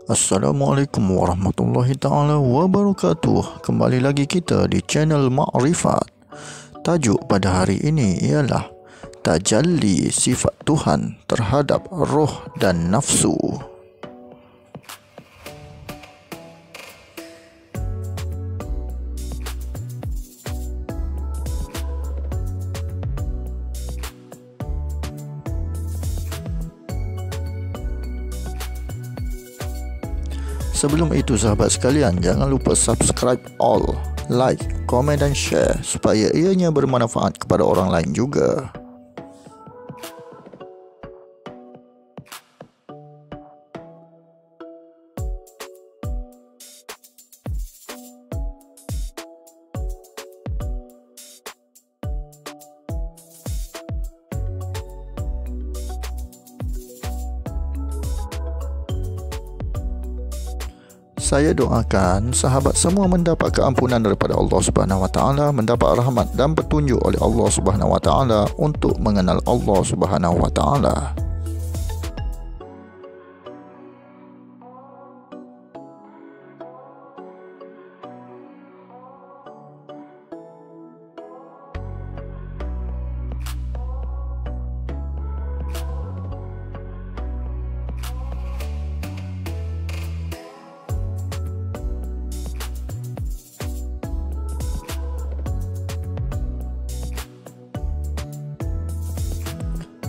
Assalamualaikum warahmatullahi ta'ala wabarakatuh. Kembali lagi kita di channel Ma'rifat. Tajuk pada hari ini ialah Tajalli sifat Tuhan terhadap roh dan nafsu. Sebelum itu sahabat sekalian, jangan lupa subscribe all, like, komen dan share supaya ianya bermanfaat kepada orang lain juga. Saya doakan sahabat semua mendapat keampunan daripada Allah Subhanahu Wa Taala, mendapat rahmat dan petunjuk oleh Allah Subhanahu Wa Taala untuk mengenal Allah Subhanahu Wa Taala.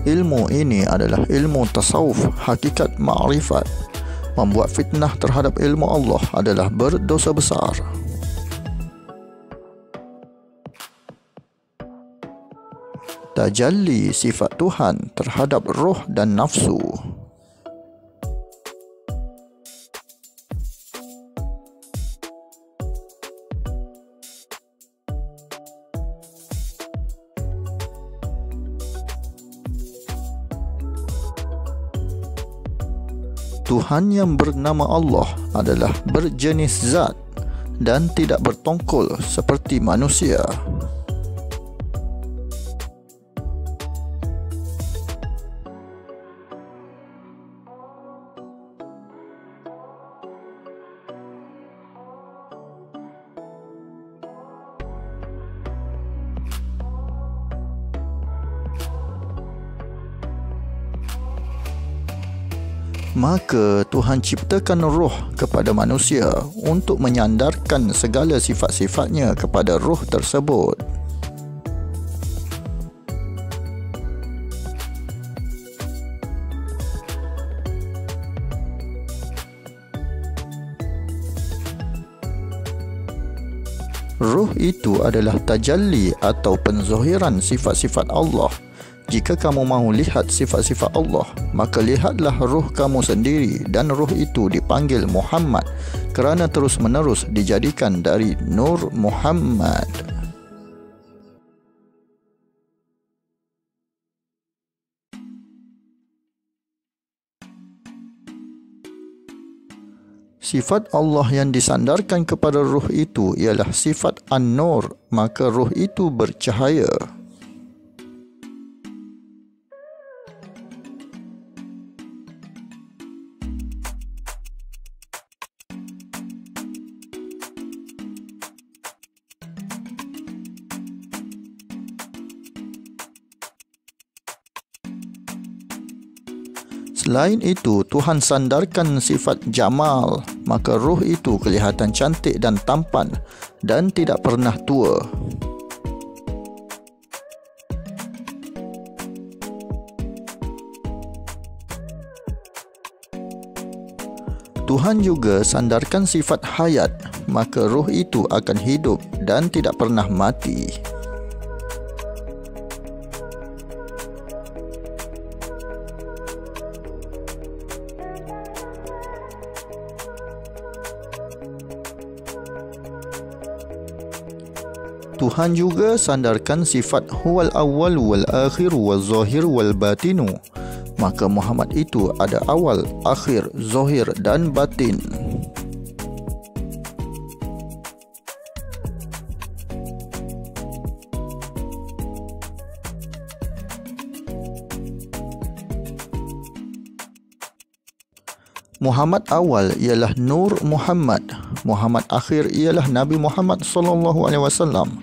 Ilmu ini adalah ilmu tasawuf, hakikat ma'rifat. Membuat fitnah terhadap ilmu Allah adalah berdosa besar. Tajalli sifat Tuhan terhadap roh dan nafsu. Tuhan yang bernama Allah adalah berjenis zat dan tidak bertongkol seperti manusia. Maka Tuhan ciptakan roh kepada manusia untuk menyandarkan segala sifat-sifatnya kepada roh tersebut. Roh itu adalah tajalli atau penzohiran sifat-sifat Allah. Jika kamu mahu lihat sifat-sifat Allah, maka lihatlah roh kamu sendiri, dan roh itu dipanggil Muhammad kerana terus-menerus dijadikan dari Nur Muhammad. Sifat Allah yang disandarkan kepada roh itu ialah sifat An-Nur, maka roh itu bercahaya. Selain itu, Tuhan sandarkan sifat Jamal, maka roh itu kelihatan cantik dan tampan dan tidak pernah tua. Tuhan juga sandarkan sifat Hayat, maka roh itu akan hidup dan tidak pernah mati. Tuhan juga sandarkan sifat Huwal Awwal wal Akhir wal Zahir wal Batinu, maka Muhammad itu ada awal, akhir, zahir dan batin. Muhammad awal ialah Nur Muhammad. Muhammad akhir ialah Nabi Muhammad sallallahu alaihi wasallam.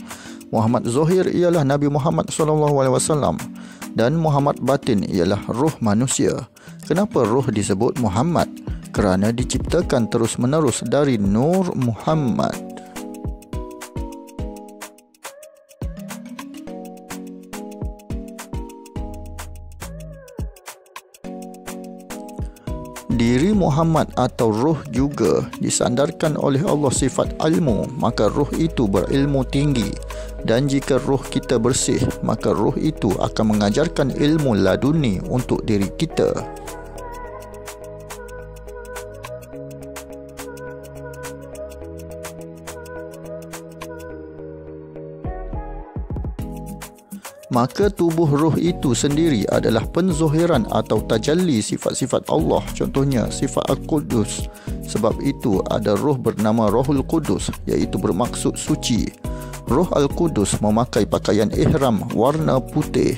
Muhammad zahir ialah Nabi Muhammad sallallahu alaihi wasallam dan Muhammad batin ialah ruh manusia. Kenapa ruh disebut Muhammad? Kerana diciptakan terus-menerus dari Nur Muhammad. Diri Muhammad atau ruh juga disandarkan oleh Allah sifat ilmu, maka ruh itu berilmu tinggi. Dan jika ruh kita bersih, maka ruh itu akan mengajarkan ilmu laduni untuk diri kita. Maka tubuh ruh itu sendiri adalah penzohiran atau tajalli sifat-sifat Allah, contohnya sifat Al-Qudus. Sebab itu ada ruh bernama Rohul Qudus, iaitu bermaksud suci. Roh Al-Qudus memakai pakaian ihram warna putih.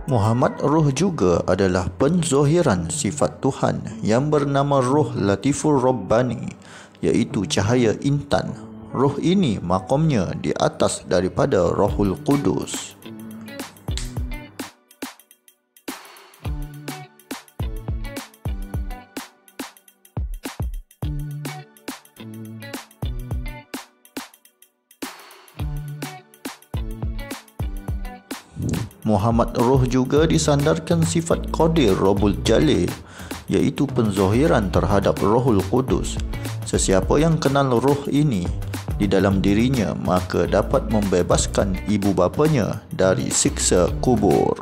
Muhammad ruh juga adalah penzohiran sifat Tuhan yang bernama Ruh Latifur Rabbani, iaitu cahaya intan. Ruh ini makamnya di atas daripada Rohul Qudus. Muhammad ruh juga disandarkan sifat Qadir Rabbul Jalil, iaitu penzohiran terhadap Rohul Qudus. Sesiapa yang kenal ruh ini di dalam dirinya, maka dapat membebaskan ibu bapanya dari siksa kubur.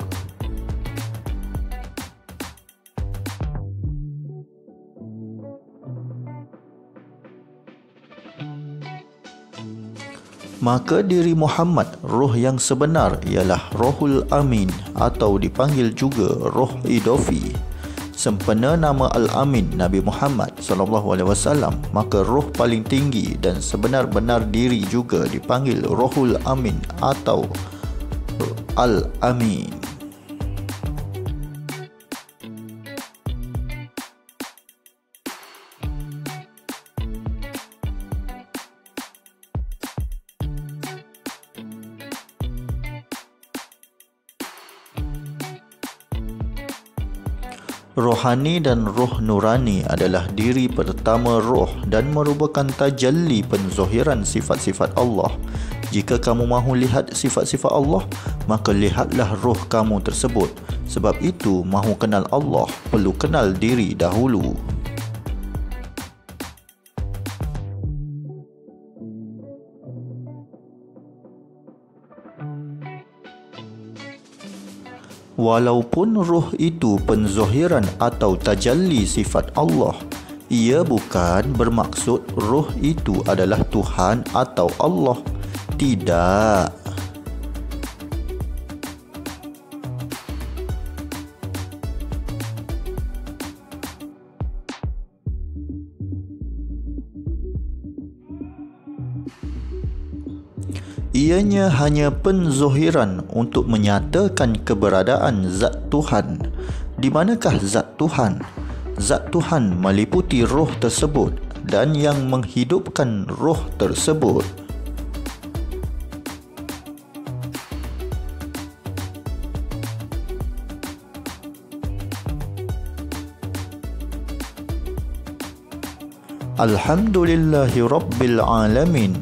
Maka diri Muhammad, ruh yang sebenar ialah Rohul Amin atau dipanggil juga Roh Idafi. Sempena nama Al-Amin Nabi Muhammad SAW, maka ruh paling tinggi dan sebenar-benar diri juga dipanggil Rohul Amin atau Al-Amin. Rohani dan roh nurani adalah diri pertama roh dan merupakan tajalli penzohiran sifat-sifat Allah. Jika kamu mahu lihat sifat-sifat Allah, maka lihatlah roh kamu tersebut. Sebab itu, mahu kenal Allah, perlu kenal diri dahulu. Walaupun ruh itu penzohiran atau tajalli sifat Allah, ia bukan bermaksud ruh itu adalah Tuhan atau Allah. Tidak. Ianya hanya penzohiran untuk menyatakan keberadaan zat Tuhan. Di manakah zat Tuhan? Zat Tuhan meliputi roh tersebut dan yang menghidupkan roh tersebut. Alhamdulillahi Rabbil Alamin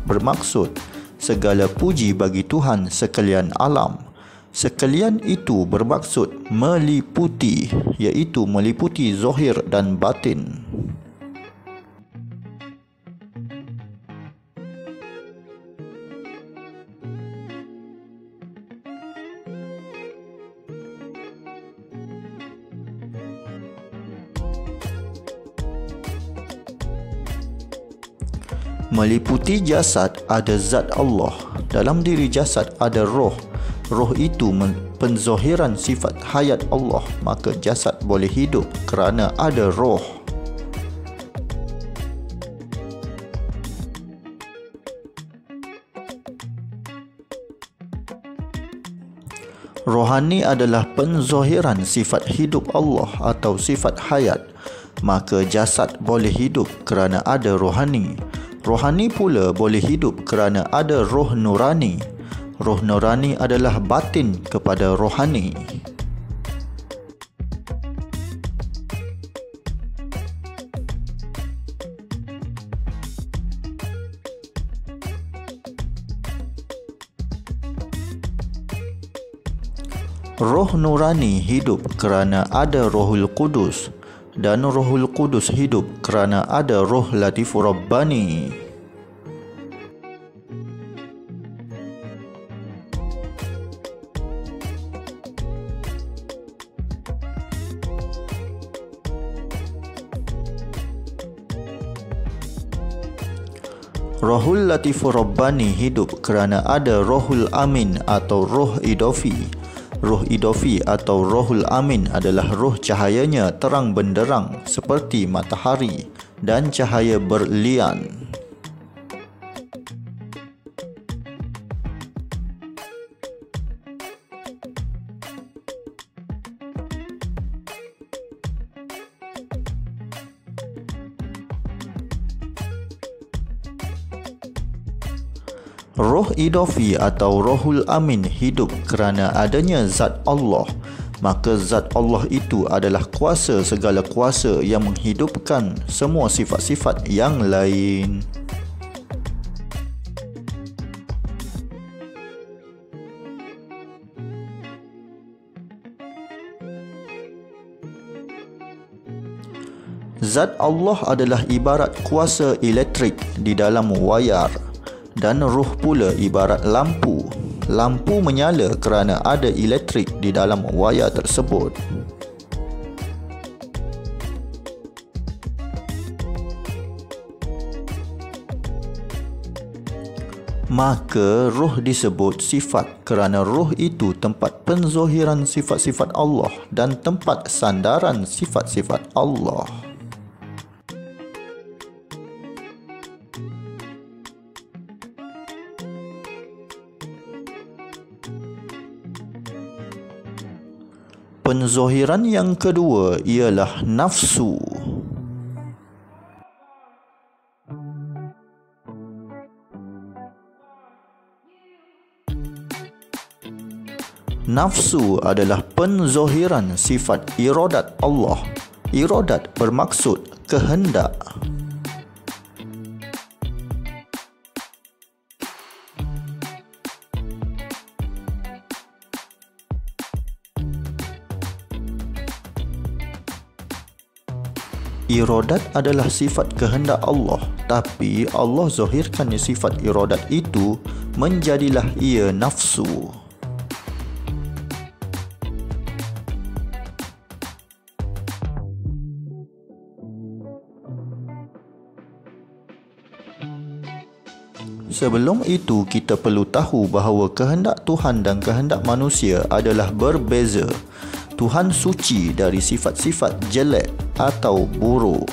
bermaksud segala puji bagi Tuhan sekalian alam. Sekalian itu bermaksud meliputi, iaitu meliputi zahir dan batin. Meliputi jasad ada zat Allah. Dalam diri jasad ada roh. roh itu penzohiran sifat hayat Allah, maka jasad boleh hidup kerana ada roh. Rohani adalah penzohiran sifat hidup Allah atau sifat hayat, maka jasad boleh hidup kerana ada rohani. Rohani pula boleh hidup kerana ada roh nurani. Roh nurani adalah batin kepada rohani. Roh nurani hidup kerana ada Rohul Qudus, dan Rohul Qudus hidup kerana ada Roh Latifur Rabbani. Rohul Latifur Rabbani hidup kerana ada Rohul Amin atau Roh Idafi. Roh Idafi atau Rohul Amin adalah roh cahayanya terang benderang seperti matahari dan cahaya berlian. Roh Idafi atau Rohul Amin hidup kerana adanya zat Allah, maka zat Allah itu adalah kuasa segala kuasa yang menghidupkan semua sifat-sifat yang lain. Zat Allah adalah ibarat kuasa elektrik di dalam wayar. Dan roh pula ibarat lampu. Lampu menyala kerana ada elektrik di dalam wayar tersebut. Maka roh disebut sifat kerana roh itu tempat penzohiran sifat-sifat Allah dan tempat sandaran sifat-sifat Allah. Penzohiran yang kedua ialah nafsu. Nafsu adalah penzohiran sifat iradat Allah. Iradat bermaksud kehendak. Iradat adalah sifat kehendak Allah, tapi Allah zahirkan sifat iradat itu menjadilah ia nafsu. Sebelum itu, kita perlu tahu bahawa kehendak Tuhan dan kehendak manusia adalah berbeza. Tuhan suci dari sifat-sifat jelek atau buruk.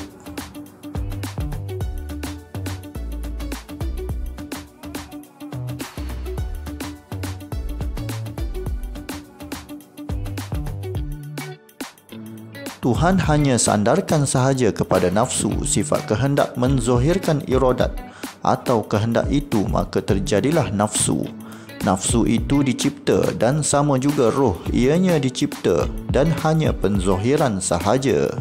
Tuhan hanya sandarkan sahaja kepada nafsu, sifat kehendak menzohirkan iradat atau kehendak itu, maka terjadilah nafsu. Nafsu itu dicipta dan sama juga roh, ianya dicipta dan hanya penzohiran sahaja.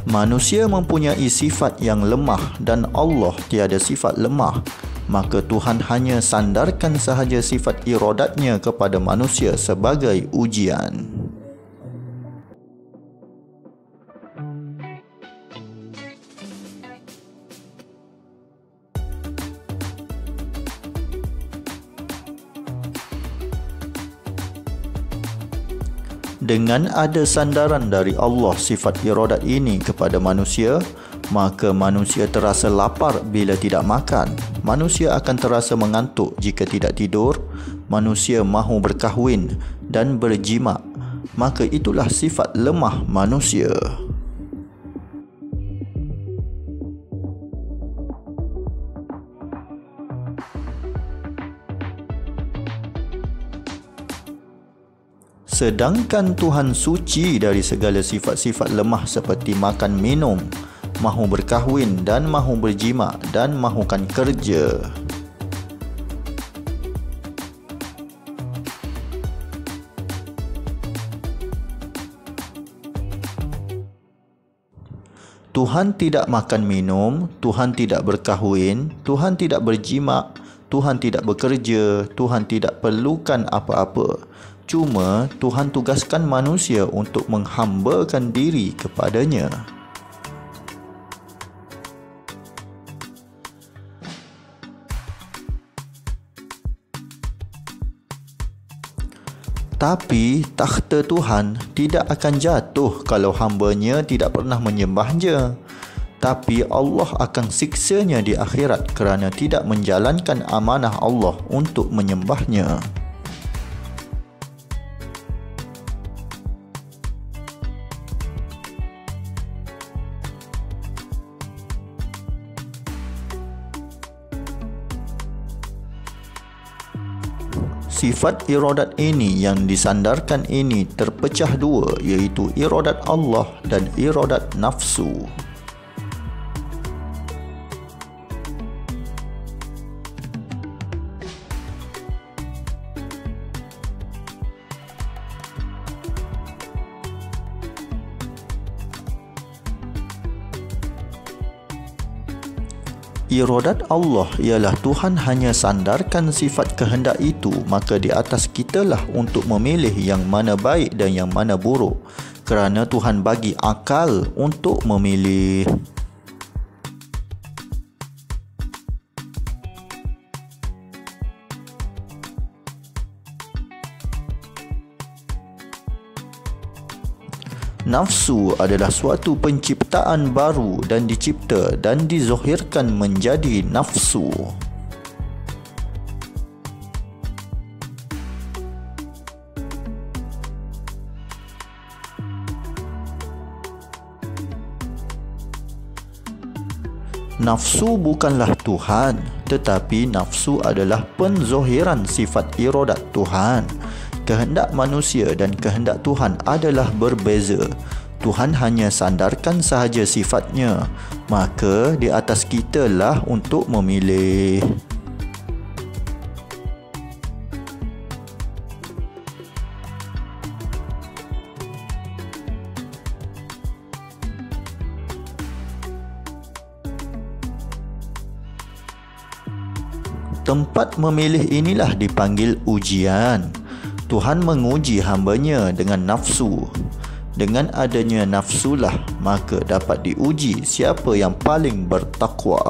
Manusia mempunyai sifat yang lemah dan Allah tiada sifat lemah, maka Tuhan hanya sandarkan sahaja sifat iradatnya kepada manusia sebagai ujian. Dengan ada sandaran dari Allah sifat iradat ini kepada manusia, maka manusia terasa lapar bila tidak makan. Manusia akan terasa mengantuk jika tidak tidur. Manusia mahu berkahwin dan berjima. Maka itulah sifat lemah manusia. Sedangkan Tuhan suci dari segala sifat-sifat lemah seperti makan minum, mahu berkahwin dan mahu berjima dan mahukan kerja. Tuhan tidak makan minum, Tuhan tidak berkahwin, Tuhan tidak berjima, Tuhan tidak bekerja, Tuhan tidak perlukan apa-apa. Cuma Tuhan tugaskan manusia untuk menghambakan diri kepadanya. Tapi takhta Tuhan tidak akan jatuh kalau hambanya tidak pernah menyembahnya. Tapi Allah akan siksanya di akhirat kerana tidak menjalankan amanah Allah untuk menyembahnya. Sifat iradat ini yang disandarkan ini terpecah dua, iaitu iradat Allah dan iradat nafsu. Iradat Allah ialah Tuhan hanya sandarkan sifat kehendak itu, maka di atas kitalah untuk memilih yang mana baik dan yang mana buruk, kerana Tuhan bagi akal untuk memilih. Nafsu adalah suatu penciptaan baru dan dicipta dan dizohirkan menjadi nafsu. Nafsu bukanlah Tuhan, tetapi nafsu adalah penzohiran sifat iradat Tuhan. Kehendak manusia dan kehendak Tuhan adalah berbeza. Tuhan hanya sandarkan sahaja sifatnya, maka di atas kitalah untuk memilih. Tempat memilih inilah dipanggil ujian. Tuhan menguji hambanya dengan nafsu. Dengan adanya nafsulah maka dapat diuji siapa yang paling bertakwa.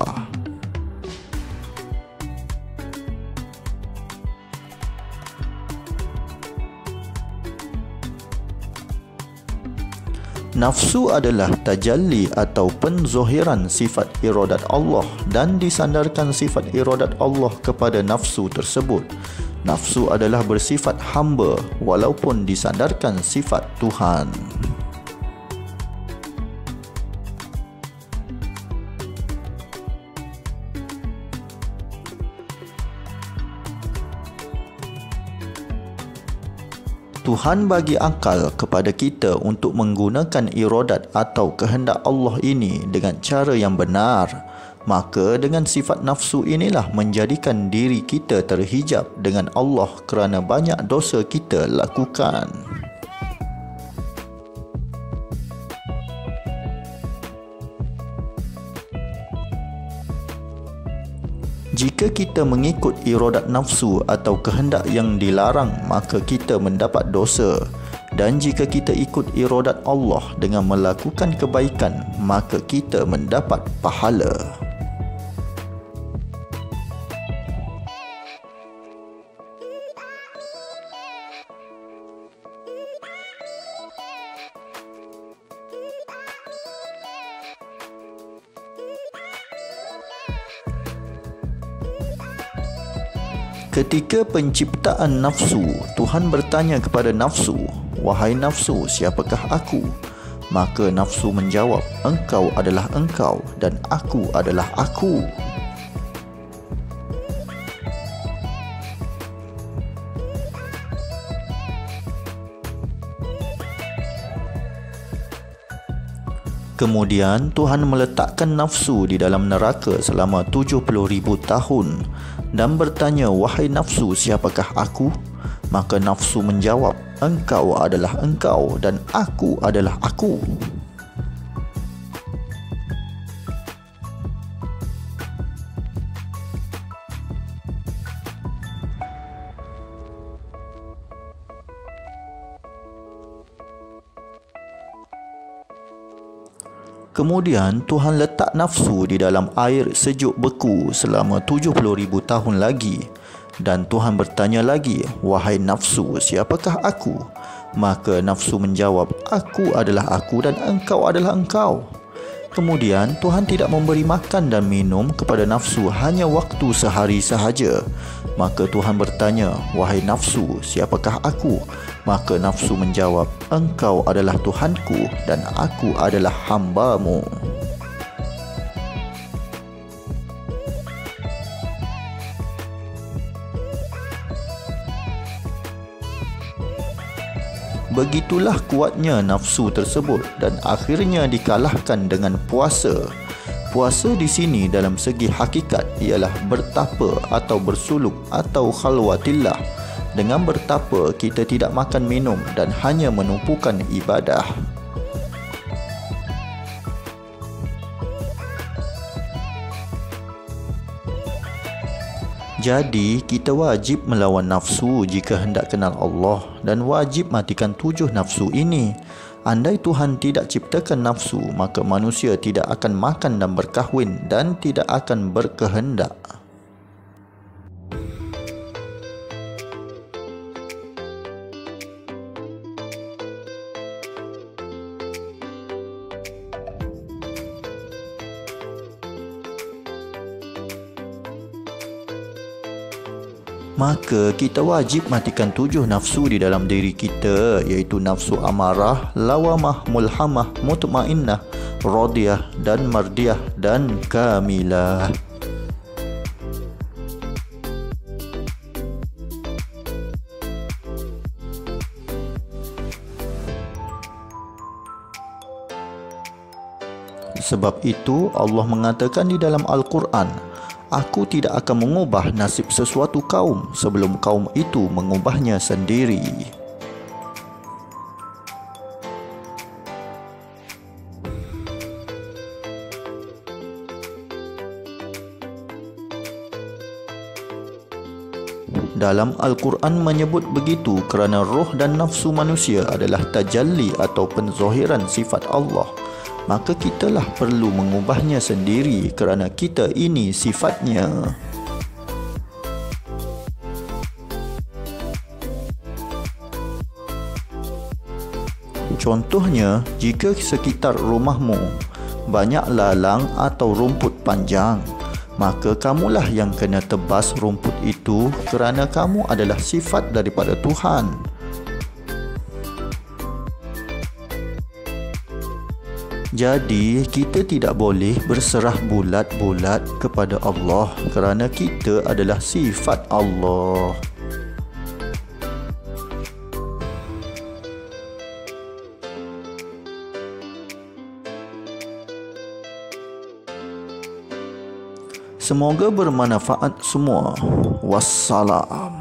Nafsu adalah tajalli atau penzohiran sifat iradat Allah dan disandarkan sifat iradat Allah kepada nafsu tersebut. Nafsu adalah bersifat hamba walaupun disandarkan sifat Tuhan. Tuhan bagi akal kepada kita untuk menggunakan iradat atau kehendak Allah ini dengan cara yang benar. Maka dengan sifat nafsu inilah menjadikan diri kita terhijab dengan Allah kerana banyak dosa kita lakukan. Jika kita mengikut iradat nafsu atau kehendak yang dilarang, maka kita mendapat dosa. Dan jika kita ikut iradat Allah dengan melakukan kebaikan, maka kita mendapat pahala. Ketika penciptaan nafsu, Tuhan bertanya kepada nafsu, "Wahai nafsu, siapakah aku?" Maka nafsu menjawab, "Engkau adalah engkau dan aku adalah aku." Kemudian Tuhan meletakkan nafsu di dalam neraka selama 70,000 tahun dan bertanya, "Wahai nafsu, siapakah aku?" Maka nafsu menjawab, "Engkau adalah engkau dan aku adalah aku." Kemudian Tuhan letak nafsu di dalam air sejuk beku selama 70,000 tahun lagi. Dan Tuhan bertanya lagi, "Wahai nafsu, siapakah aku?" Maka nafsu menjawab, "Aku adalah aku dan engkau adalah engkau." Kemudian Tuhan tidak memberi makan dan minum kepada nafsu hanya waktu sehari sahaja. Maka Tuhan bertanya, "Wahai nafsu, siapakah aku?" Maka nafsu menjawab, "Engkau adalah Tuhanku dan aku adalah hamba-Mu." Begitulah kuatnya nafsu tersebut dan akhirnya dikalahkan dengan puasa. Puasa di sini dalam segi hakikat ialah bertapa atau bersuluk atau khalwatillah. Dengan bertapa, kita tidak makan minum dan hanya menumpukan ibadah. Jadi, kita wajib melawan nafsu jika hendak kenal Allah dan wajib matikan 7 nafsu ini. Andai Tuhan tidak ciptakan nafsu, maka manusia tidak akan makan dan berkahwin dan tidak akan berkehendak. Maka kita wajib matikan 7 nafsu di dalam diri kita, iaitu nafsu amarah, lawamah, mulhamah, mutmainnah, radiyah dan mardiyah dan kamilah. Sebab itu Allah mengatakan di dalam Al-Quran, "Aku tidak akan mengubah nasib sesuatu kaum sebelum kaum itu mengubahnya sendiri." Dalam Al-Quran menyebut begitu kerana roh dan nafsu manusia adalah tajalli atau penzohiran sifat Allah. Maka kitalah perlu mengubahnya sendiri kerana kita ini sifatnya. Contohnya, jika sekitar rumahmu banyak lalang atau rumput panjang, maka kamulah yang kena tebas rumput itu kerana kamu adalah sifat daripada Tuhan. Jadi, kita tidak boleh berserah bulat-bulat kepada Allah kerana kita adalah sifat Allah. Semoga bermanfaat semua. Wassalam.